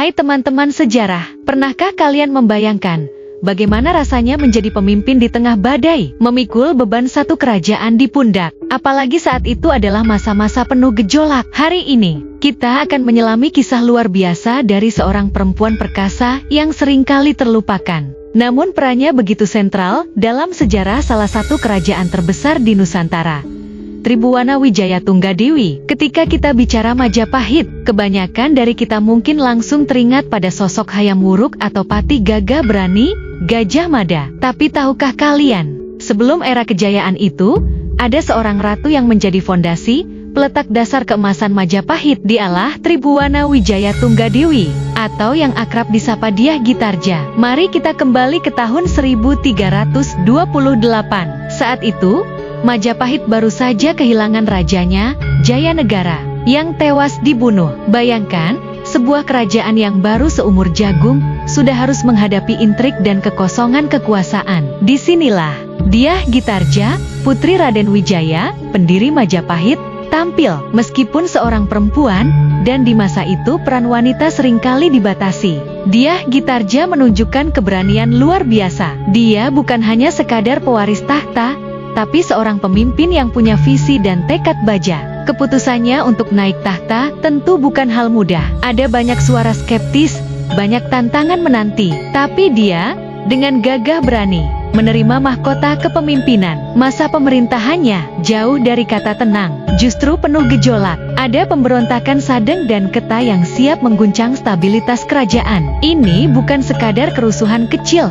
Hai teman-teman sejarah, pernahkah kalian membayangkan bagaimana rasanya menjadi pemimpin di tengah badai, memikul beban satu kerajaan di pundak? Apalagi saat itu adalah masa-masa penuh gejolak. Hari ini, kita akan menyelami kisah luar biasa dari seorang perempuan perkasa yang seringkali terlupakan. Namun perannya begitu sentral dalam sejarah salah satu kerajaan terbesar di Nusantara, Tribhuwana Wijaya Tunggadewi. Ketika kita bicara Majapahit, kebanyakan dari kita mungkin langsung teringat pada sosok Hayam Wuruk atau Patih Gagah Berani, Gajah Mada. Tapi tahukah kalian, sebelum era kejayaan itu, ada seorang ratu yang menjadi fondasi, peletak dasar keemasan Majapahit. Dialah Tribhuwana Wijaya Tunggadewi, atau yang akrab disapa Dyah Gitarja. Mari kita kembali ke tahun 1328. Saat itu, Majapahit baru saja kehilangan rajanya, Jayanegara, yang tewas dibunuh. Bayangkan, sebuah kerajaan yang baru seumur jagung, sudah harus menghadapi intrik dan kekosongan kekuasaan. Disinilah, Dyah Gitarja, putri Raden Wijaya, pendiri Majapahit, tampil. Meskipun seorang perempuan, dan di masa itu peran wanita seringkali dibatasi, Dyah Gitarja menunjukkan keberanian luar biasa. Dia bukan hanya sekadar pewaris tahta, tapi seorang pemimpin yang punya visi dan tekad baja. Keputusannya untuk naik tahta tentu bukan hal mudah. Ada banyak suara skeptis, banyak tantangan menanti. Tapi dia, dengan gagah berani, menerima mahkota kepemimpinan. Masa pemerintahannya jauh dari kata tenang, justru penuh gejolak. Ada pemberontakan sadeng dan keta yang siap mengguncang stabilitas kerajaan. Ini bukan sekadar kerusuhan kecil,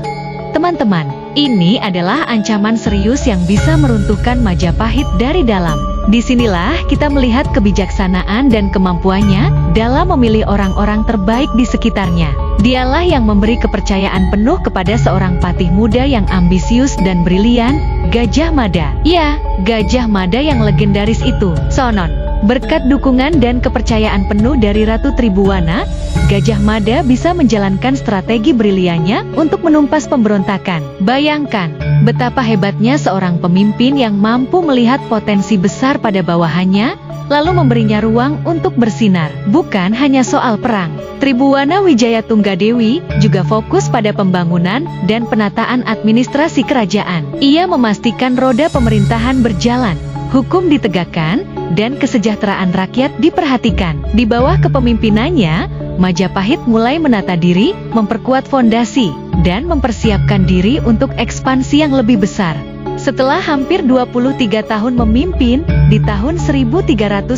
teman-teman. Ini adalah ancaman serius yang bisa meruntuhkan Majapahit dari dalam. Disinilah kita melihat kebijaksanaan dan kemampuannya dalam memilih orang-orang terbaik di sekitarnya. Dialah yang memberi kepercayaan penuh kepada seorang patih muda yang ambisius dan brilian, Gajah Mada. Ya, Gajah Mada yang legendaris itu. Sonon, berkat dukungan dan kepercayaan penuh dari Ratu Tribhuwana, Gajah Mada bisa menjalankan strategi briliannya untuk menumpas pemberontakan. Bayangkan, betapa hebatnya seorang pemimpin yang mampu melihat potensi besar pada bawahannya, lalu memberinya ruang untuk bersinar. Bukan hanya soal perang, Tribhuwana Wijaya Tunggadewi juga fokus pada pembangunan dan penataan administrasi kerajaan. Ia memastikan roda pemerintahan berjalan, hukum ditegakkan, dan kesejahteraan rakyat diperhatikan. Di bawah kepemimpinannya, Majapahit mulai menata diri, memperkuat fondasi, dan mempersiapkan diri untuk ekspansi yang lebih besar. Setelah hampir 23 tahun memimpin, di tahun 1350,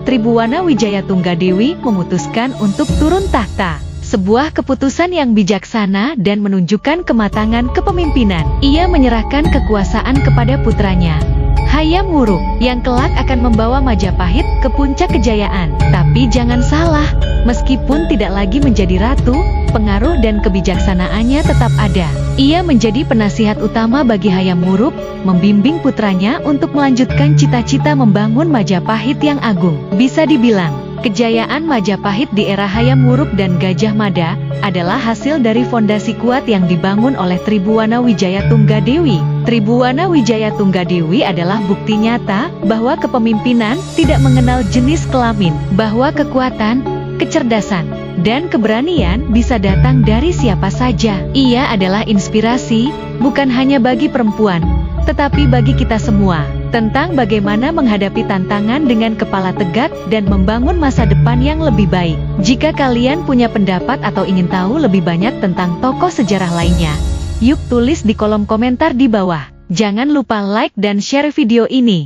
Tribhuwana Wijaya Tunggadewi memutuskan untuk turun tahta. Sebuah keputusan yang bijaksana dan menunjukkan kematangan kepemimpinan. Ia menyerahkan kekuasaan kepada putranya, Hayam Wuruk, yang kelak akan membawa Majapahit ke puncak kejayaan. Tapi jangan salah, meskipun tidak lagi menjadi ratu, pengaruh dan kebijaksanaannya tetap ada. Ia menjadi penasihat utama bagi Hayam Wuruk, membimbing putranya untuk melanjutkan cita-cita membangun Majapahit yang agung. Bisa dibilang, kejayaan Majapahit di era Hayam Wuruk dan Gajah Mada adalah hasil dari fondasi kuat yang dibangun oleh Tribhuwana Wijaya Tunggadewi. Tribhuwana Wijaya Tunggadewi adalah bukti nyata bahwa kepemimpinan tidak mengenal jenis kelamin, bahwa kekuatan, kecerdasan, dan keberanian bisa datang dari siapa saja. Ia adalah inspirasi, bukan hanya bagi perempuan, tetapi bagi kita semua, tentang bagaimana menghadapi tantangan dengan kepala tegak dan membangun masa depan yang lebih baik. Jika kalian punya pendapat atau ingin tahu lebih banyak tentang tokoh sejarah lainnya, yuk tulis di kolom komentar di bawah. Jangan lupa like dan share video ini.